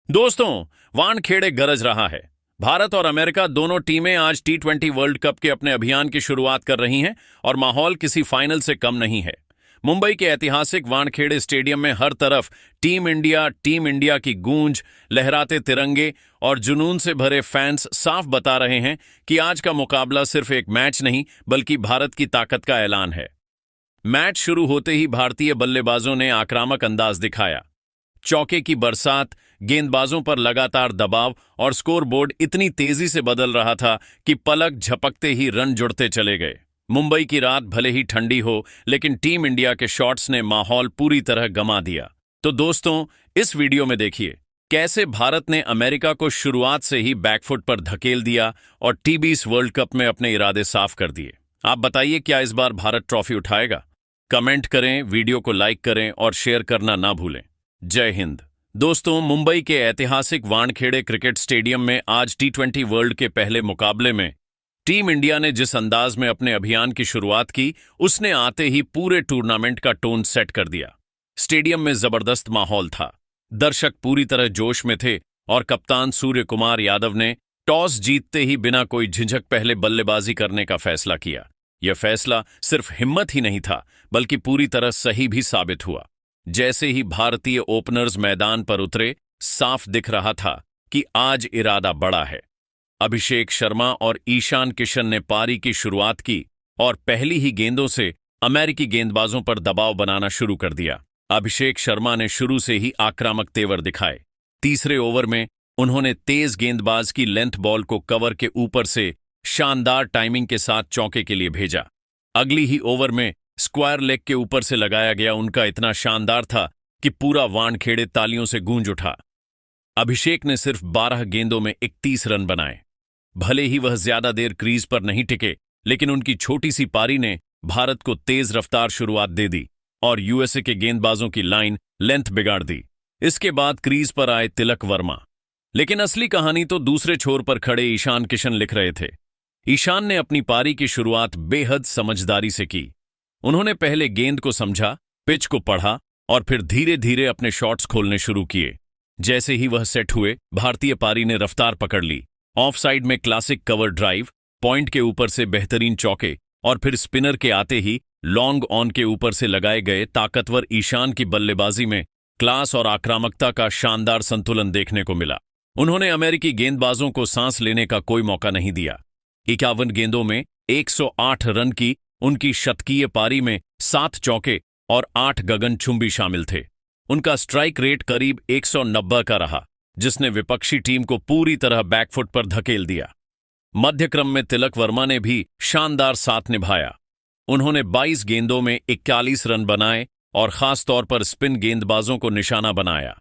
दोस्तों, वानखेड़े गरज रहा है। भारत और अमेरिका दोनों टीमें आज टी20 वर्ल्ड कप के अपने अभियान की शुरुआत कर रही हैं और माहौल किसी फाइनल से कम नहीं है। मुंबई के ऐतिहासिक वानखेड़े स्टेडियम में हर तरफ टीम इंडिया की गूंज, लहराते तिरंगे और जुनून से भरे फैंस साफ बता रहे हैं कि आज का मुकाबला सिर्फ एक मैच नहीं बल्कि भारत की ताकत का ऐलान है। मैच शुरू होते ही भारतीय बल्लेबाजों ने आक्रामक अंदाज दिखाया। चौके की बरसात, गेंदबाजों पर लगातार दबाव और स्कोरबोर्ड इतनी तेजी से बदल रहा था कि पलक झपकते ही रन जुड़ते चले गए। मुंबई की रात भले ही ठंडी हो, लेकिन टीम इंडिया के शॉट्स ने माहौल पूरी तरह गंवा दिया। तो दोस्तों, इस वीडियो में देखिए कैसे भारत ने अमेरिका को शुरुआत से ही बैकफुट पर धकेल दिया और टी20 वर्ल्ड कप में अपने इरादे साफ कर दिए। आप बताइए, क्या इस बार भारत ट्रॉफी उठाएगा? कमेंट करें, वीडियो को लाइक करें और शेयर करना ना भूलें। जय हिंद। दोस्तों, मुंबई के ऐतिहासिक वानखेड़े क्रिकेट स्टेडियम में आज टी20 वर्ल्ड के पहले मुकाबले में टीम इंडिया ने जिस अंदाज में अपने अभियान की शुरुआत की, उसने आते ही पूरे टूर्नामेंट का टोन सेट कर दिया। स्टेडियम में जबरदस्त माहौल था, दर्शक पूरी तरह जोश में थे और कप्तान सूर्य कुमार यादव ने टॉस जीतते ही बिना कोई झिझक पहले बल्लेबाजी करने का फैसला किया। यह फैसला सिर्फ हिम्मत ही नहीं था, बल्कि पूरी तरह सही भी साबित हुआ। जैसे ही भारतीय ओपनर्स मैदान पर उतरे, साफ दिख रहा था कि आज इरादा बड़ा है। अभिषेक शर्मा और ईशान किशन ने पारी की शुरुआत की और पहली ही गेंदों से अमेरिकी गेंदबाजों पर दबाव बनाना शुरू कर दिया। अभिषेक शर्मा ने शुरू से ही आक्रामक तेवर दिखाए। तीसरे ओवर में उन्होंने तेज गेंदबाज की लेंथ बॉल को कवर के ऊपर से शानदार टाइमिंग के साथ चौके के लिए भेजा। अगली ही ओवर में स्क्वायर लेग के ऊपर से लगाया गया उनका इतना शानदार था कि पूरा वानखेड़े तालियों से गूंज उठा। अभिषेक ने सिर्फ 12 गेंदों में 31 रन बनाए। भले ही वह ज्यादा देर क्रीज पर नहीं टिके, लेकिन उनकी छोटी सी पारी ने भारत को तेज रफ्तार शुरुआत दे दी और यूएसए के गेंदबाजों की लाइन लेंथ बिगाड़ दी। इसके बाद क्रीज पर आए तिलक वर्मा, लेकिन असली कहानी तो दूसरे छोर पर खड़े ईशान किशन लिख रहे थे। ईशान ने अपनी पारी की शुरुआत बेहद समझदारी से की। उन्होंने पहले गेंद को समझा, पिच को पढ़ा और फिर धीरे धीरे अपने शॉट्स खोलने शुरू किए। जैसे ही वह सेट हुए, भारतीय पारी ने रफ्तार पकड़ ली। ऑफ साइड में क्लासिक कवर ड्राइव, पॉइंट के ऊपर से बेहतरीन चौके और फिर स्पिनर के आते ही लॉन्ग ऑन के ऊपर से लगाए गए ताकतवर ईशान की बल्लेबाजी में क्लास और आक्रामकता का शानदार संतुलन देखने को मिला। उन्होंने अमेरिकी गेंदबाजों को सांस लेने का कोई मौका नहीं दिया। 51 गेंदों में 108 रन की उनकी शतकीय पारी में 7 चौके और 8 गगनचुंबी शामिल थे। उनका स्ट्राइक रेट करीब 190 का रहा, जिसने विपक्षी टीम को पूरी तरह बैकफुट पर धकेल दिया। मध्यक्रम में तिलक वर्मा ने भी शानदार साथ निभाया। उन्होंने 22 गेंदों में 41 रन बनाए और खास तौर पर स्पिन गेंदबाजों को निशाना बनाया।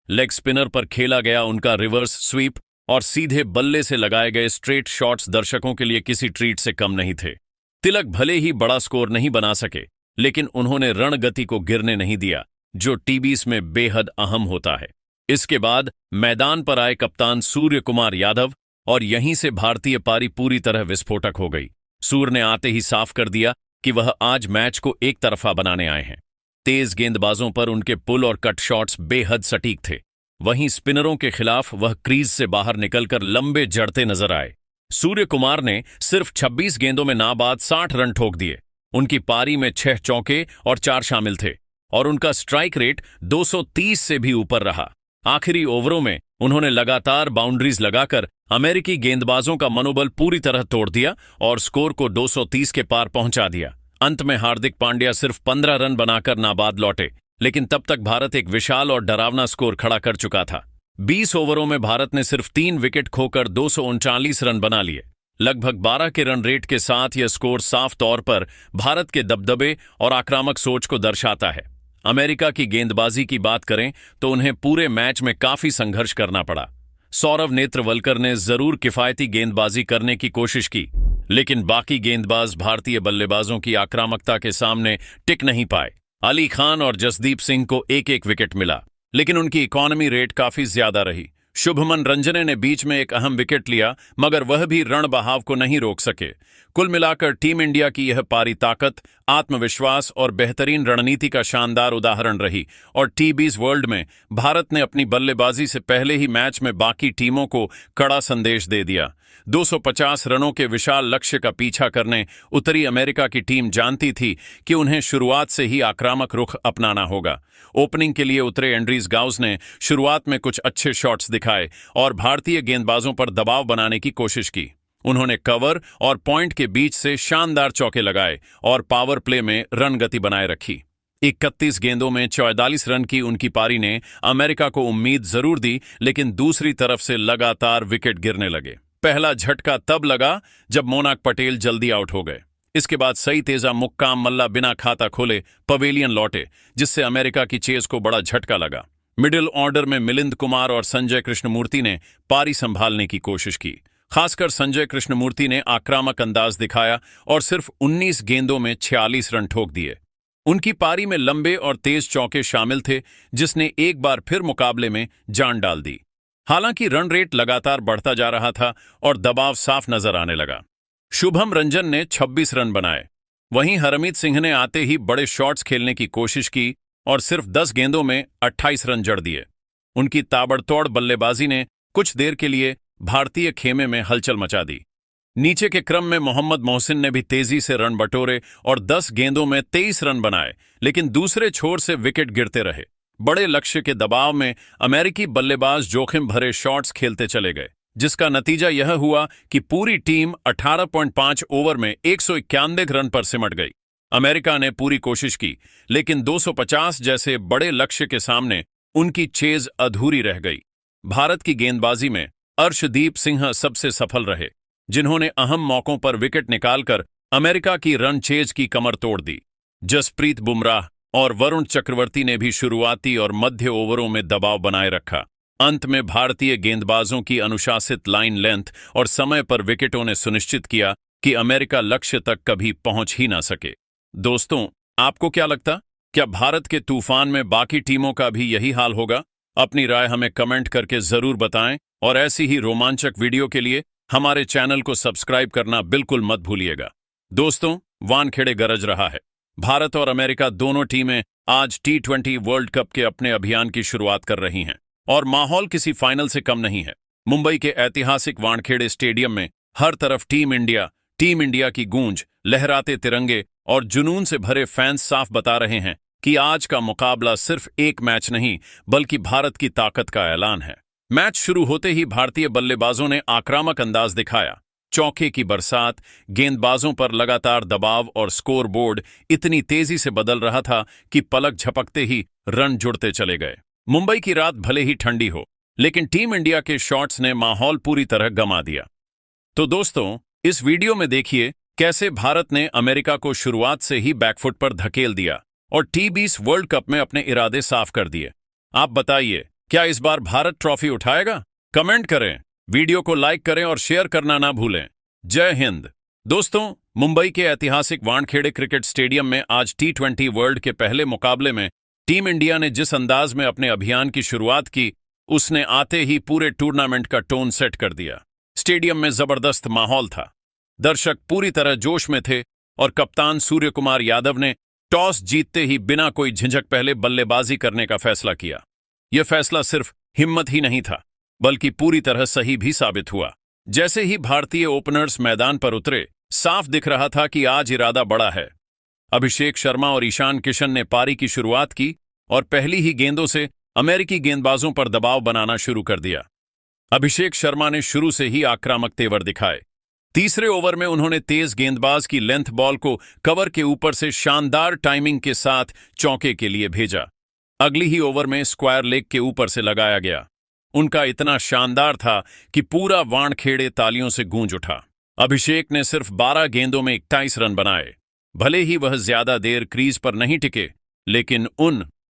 लेग स्पिनर पर खेला गया उनका रिवर्स स्वीप और सीधे बल्ले से लगाए गए स्ट्रेट शॉट्स दर्शकों के लिए किसी ट्रीट से कम नहीं थे। तिलक भले ही बड़ा स्कोर नहीं बना सके, लेकिन उन्होंने रणगति को गिरने नहीं दिया, जो टी20 में बेहद अहम होता है। इसके बाद मैदान पर आए कप्तान सूर्य कुमार यादव और यहीं से भारतीय पारी पूरी तरह विस्फोटक हो गई। सूर्य ने आते ही साफ कर दिया कि वह आज मैच को एक तरफा बनाने आए हैं। तेज गेंदबाजों पर उनके पुल और कट शॉट्स बेहद सटीक थे। वहीं स्पिनरों के खिलाफ वह क्रीज से बाहर निकलकर लंबे जड़ते नजर आए। सूर्य कुमार ने सिर्फ 26 गेंदों में नाबाद 60 रन ठोक दिए। उनकी पारी में 6 चौके और 4 शामिल थे और उनका स्ट्राइक रेट 230 से भी ऊपर रहा। आखिरी ओवरों में उन्होंने लगातार बाउंड्रीज लगाकर अमेरिकी गेंदबाजों का मनोबल पूरी तरह तोड़ दिया और स्कोर को 230 के पार पहुंचा दिया। अंत में हार्दिक पांड्या सिर्फ 15 रन बनाकर नाबाद लौटे, लेकिन तब तक भारत एक विशाल और डरावना स्कोर खड़ा कर चुका था। 20 ओवरों में भारत ने सिर्फ 3 विकेट खोकर 239 रन बना लिए। लगभग 12 के रन रेट के साथ यह स्कोर साफ तौर पर भारत के दबदबे और आक्रामक सोच को दर्शाता है। अमेरिका की गेंदबाजी की बात करें तो उन्हें पूरे मैच में काफी संघर्ष करना पड़ा। सौरव नेत्रवलकर ने जरूर किफायती गेंदबाजी करने की कोशिश की, लेकिन बाकी गेंदबाज भारतीय बल्लेबाजों की आक्रामकता के सामने टिक नहीं पाए। अली खान और जसदीप सिंह को एक एक विकेट मिला, लेकिन उनकी इकॉनमी रेट काफी ज्यादा रही। शुभमन रंजने ने बीच में एक अहम विकेट लिया, मगर वह भी रणबहाव को नहीं रोक सके। कुल मिलाकर टीम इंडिया की यह पारी ताकत, आत्मविश्वास और बेहतरीन रणनीति का शानदार उदाहरण रही और टी20 वर्ल्ड में भारत ने अपनी बल्लेबाजी से पहले ही मैच में बाकी टीमों को कड़ा संदेश दे दिया। 250 रनों के विशाल लक्ष्य का पीछा करने उतरी अमेरिका की टीम जानती थी कि उन्हें शुरुआत से ही आक्रामक रुख अपनाना होगा। ओपनिंग के लिए उतरे एंड्रीज गाउस ने शुरुआत में कुछ अच्छे शॉट्स दिखाए और भारतीय गेंदबाजों पर दबाव बनाने की कोशिश की। उन्होंने कवर और पॉइंट के बीच से शानदार चौके लगाए और पावर प्ले में रन गति बनाए रखी। 31 गेंदों में 44 रन की उनकी पारी ने अमेरिका को उम्मीद जरूर दी, लेकिन दूसरी तरफ से लगातार विकेट गिरने लगे। पहला झटका तब लगा जब मोनाक पटेल जल्दी आउट हो गए। इसके बाद सई तेजा मुक्काम मल्ला बिना खाता खोले पवेलियन लौटे, जिससे अमेरिका की चेज को बड़ा झटका लगा। मिडिल ऑर्डर में मिलिंद कुमार और संजय कृष्णमूर्ति ने पारी संभालने की कोशिश की। खासकर संजय कृष्णमूर्ति ने आक्रामक अंदाज दिखाया और सिर्फ 19 गेंदों में 46 रन ठोक दिए। उनकी पारी में लंबे और तेज चौके शामिल थे, जिसने एक बार फिर मुकाबले में जान डाल दी। हालांकि रन रेट लगातार बढ़ता जा रहा था और दबाव साफ नजर आने लगा। शुभम रंजन ने 26 रन बनाए, वहीं हरमीत सिंह ने आते ही बड़े शॉट्स खेलने की कोशिश की और सिर्फ 10 गेंदों में 28 रन जड़ दिए। उनकी ताबड़तोड़ बल्लेबाजी ने कुछ देर के लिए भारतीय खेमे में हलचल मचा दी। नीचे के क्रम में मोहम्मद मोहसिन ने भी तेजी से रन बटोरे और 10 गेंदों में 23 रन बनाए, लेकिन दूसरे छोर से विकेट गिरते रहे। बड़े लक्ष्य के दबाव में अमेरिकी बल्लेबाज जोखिम भरे शॉट्स खेलते चले गए, जिसका नतीजा यह हुआ कि पूरी टीम 18.5 ओवर में 191 रन पर सिमट गई। अमेरिका ने पूरी कोशिश की, लेकिन 250 जैसे बड़े लक्ष्य के सामने उनकी चेज अधूरी रह गई। भारत की गेंदबाजी में अर्शदीप सिंह सबसे सफल रहे, जिन्होंने अहम मौकों पर विकेट निकालकर अमेरिका की रन चेज की कमर तोड़ दी। जसप्रीत बुमराह और वरुण चक्रवर्ती ने भी शुरुआती और मध्य ओवरों में दबाव बनाए रखा। अंत में भारतीय गेंदबाजों की अनुशासित लाइन लेंथ और समय पर विकेटों ने सुनिश्चित किया कि अमेरिका लक्ष्य तक कभी पहुंच ही ना सके। दोस्तों, आपको क्या लगता? क्या भारत के तूफान में बाकी टीमों का भी यही हाल होगा? अपनी राय हमें कमेंट करके जरूर बताएं और ऐसी ही रोमांचक वीडियो के लिए हमारे चैनल को सब्सक्राइब करना बिल्कुल मत भूलिएगा। दोस्तों, वानखेड़े गरज रहा है। भारत और अमेरिका दोनों टीमें आज T20 वर्ल्ड कप के अपने अभियान की शुरुआत कर रही हैं और माहौल किसी फाइनल से कम नहीं है। मुंबई के ऐतिहासिक वानखेड़े स्टेडियम में हर तरफ टीम इंडिया की गूंज, लहराते तिरंगे और जुनून से भरे फैंस साफ बता रहे हैं कि आज का मुकाबला सिर्फ एक मैच नहीं, बल्कि भारत की ताकत का ऐलान है। मैच शुरू होते ही भारतीय बल्लेबाजों ने आक्रामक अंदाज दिखाया। चौके की बरसात, गेंदबाजों पर लगातार दबाव और स्कोर बोर्ड इतनी तेजी से बदल रहा था कि पलक झपकते ही रन जुड़ते चले गए। मुंबई की रात भले ही ठंडी हो, लेकिन टीम इंडिया के शॉट्स ने माहौल पूरी तरह गंवा दिया। तो दोस्तों, इस वीडियो में देखिए कैसे भारत ने अमेरिका को शुरुआत से ही बैकफुट पर धकेल दिया और T20 वर्ल्ड कप में अपने इरादे साफ कर दिए। आप बताइए, क्या इस बार भारत ट्रॉफी उठाएगा? कमेंट करें, वीडियो को लाइक करें और शेयर करना ना भूलें। जय हिंद। दोस्तों, मुंबई के ऐतिहासिक वानखेड़े क्रिकेट स्टेडियम में आज T20 वर्ल्ड के पहले मुकाबले में टीम इंडिया ने जिस अंदाज में अपने अभियान की शुरुआत की, उसने आते ही पूरे टूर्नामेंट का टोन सेट कर दिया। स्टेडियम में जबरदस्त माहौल था, दर्शक पूरी तरह जोश में थे और कप्तान सूर्यकुमार यादव ने टॉस जीतते ही बिना कोई झिझक पहले बल्लेबाजी करने का फैसला किया। यह फैसला सिर्फ हिम्मत ही नहीं था, बल्कि पूरी तरह सही भी साबित हुआ। जैसे ही भारतीय ओपनर्स मैदान पर उतरे, साफ दिख रहा था कि आज इरादा बड़ा है। अभिषेक शर्मा और ईशान किशन ने पारी की शुरुआत की और पहली ही गेंदों से अमेरिकी गेंदबाजों पर दबाव बनाना शुरू कर दिया। अभिषेक शर्मा ने शुरू से ही आक्रामक तेवर दिखाए। तीसरे ओवर में उन्होंने तेज गेंदबाज की लेंथ बॉल को कवर के ऊपर से शानदार टाइमिंग के साथ चौके के लिए भेजा। अगली ही ओवर में स्क्वायर लेग के ऊपर से लगाया गया। उनका इतना शानदार था कि पूरा वानखेड़े तालियों से गूंज उठा। अभिषेक ने सिर्फ 12 गेंदों में 21 रन बनाए। भले ही वह ज्यादा देर क्रीज पर नहीं टिके, लेकिन उन